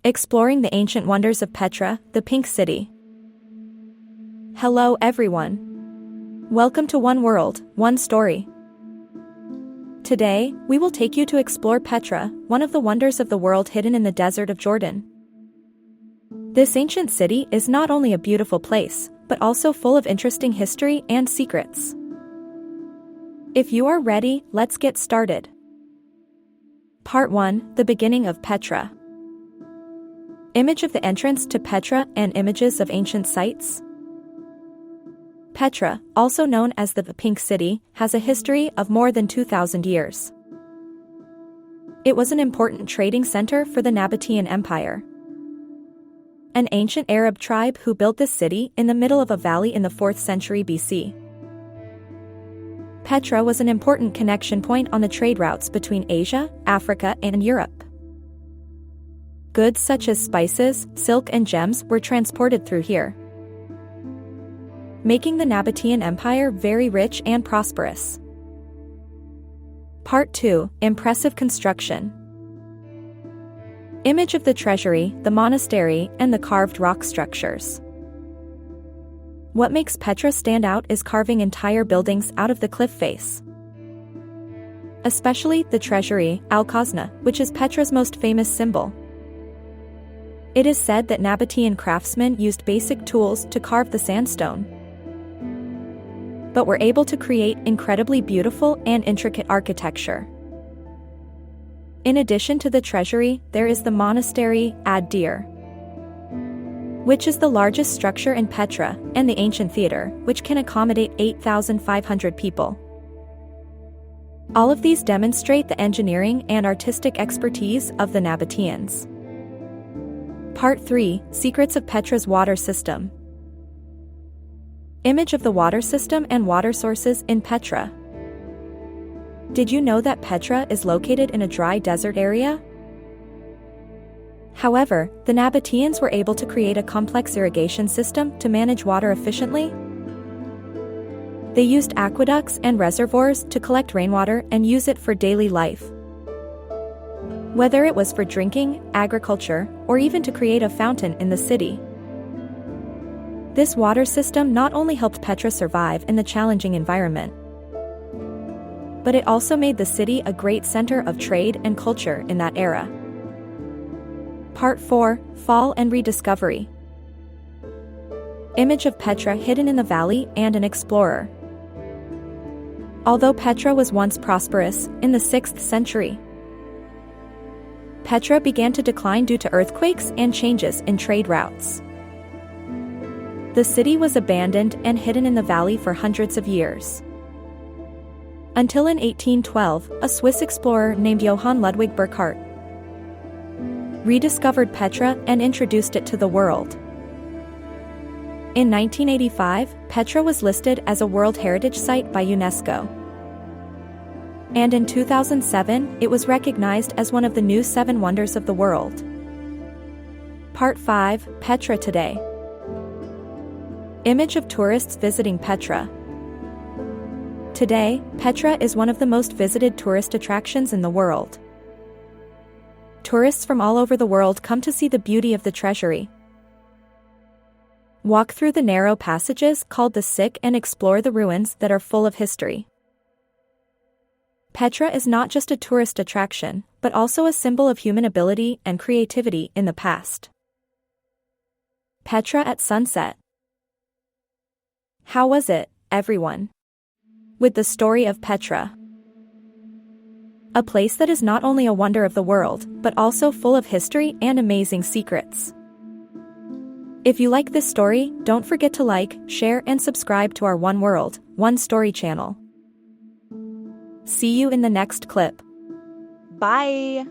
Exploring the ancient wonders of Petra, the Pink City. Hello everyone. Welcome to One World, One Story. Today, we will take you to explore Petra, one of the wonders of the world hidden in the desert of Jordan. This ancient city is not only a beautiful place, but also full of interesting history and secrets. If you are ready, let's get started. Part 1: The Beginning of Petra. Image of the entrance to Petra and images of ancient sites. Petra, also known as the Pink City, has a history of more than 2,000 years. It was an important trading center for the Nabataean Empire, an ancient Arab tribe who built this city in the middle of a valley in the 4th century BC. Petra was an important connection point on the trade routes between Asia, Africa, and Europe. Goods such as spices, silk and gems were transported through here, making the Nabataean Empire very rich and prosperous. Part 2: Impressive Construction. Image of the Treasury, the Monastery, and the carved rock structures. What makes Petra stand out is carving entire buildings out of the cliff face. Especially the Treasury, Khazneh, which is Petra's most famous symbol. It is said that Nabataean craftsmen used basic tools to carve the sandstone, but were able to create incredibly beautiful and intricate architecture. In addition to the treasury, there is the monastery, Addeir, which is the largest structure in Petra, and the ancient theater, which can accommodate 8,500 people. All of these demonstrate the engineering and artistic expertise of the Nabataeans. Part 3: Secrets of Petra's Water System. Image of the water system and water sources in Petra. Did you know that Petra is located in a dry desert area? However, the Nabataeans were able to create a complex irrigation system to manage water efficiently. They used aqueducts and reservoirs to collect rainwater and use it for daily life, whether it was for drinking, agriculture, or even to create a fountain in the city. This water system not only helped Petra survive in the challenging environment, but it also made the city a great center of trade and culture in that era. Part 4: Fall and Rediscovery. Image of Petra hidden in the valley and an explorer. Although Petra was once prosperous, in the 6th century, Petra began to decline due to earthquakes and changes in trade routes. The city was abandoned and hidden in the valley for hundreds of years, until in 1812, a Swiss explorer named Johann Ludwig Burckhardt rediscovered Petra and introduced it to the world. In 1985, Petra was listed as a World Heritage Site by UNESCO. And in 2007, it was recognized as one of the new 7 wonders of the world. Part 5: Petra Today. Image of tourists visiting Petra. Today, Petra is one of the most visited tourist attractions in the world. Tourists from all over the world come to see the beauty of the treasury, walk through the narrow passages called the Siq, and explore the ruins that are full of history. Petra is not just a tourist attraction, but also a symbol of human ability and creativity in the past. Petra at sunset. How was it, everyone? With the story of Petra, a place that is not only a wonder of the world, but also full of history and amazing secrets. If you like this story, don't forget to like, share, and subscribe to our One World, One Story channel. See you in the next clip. Bye!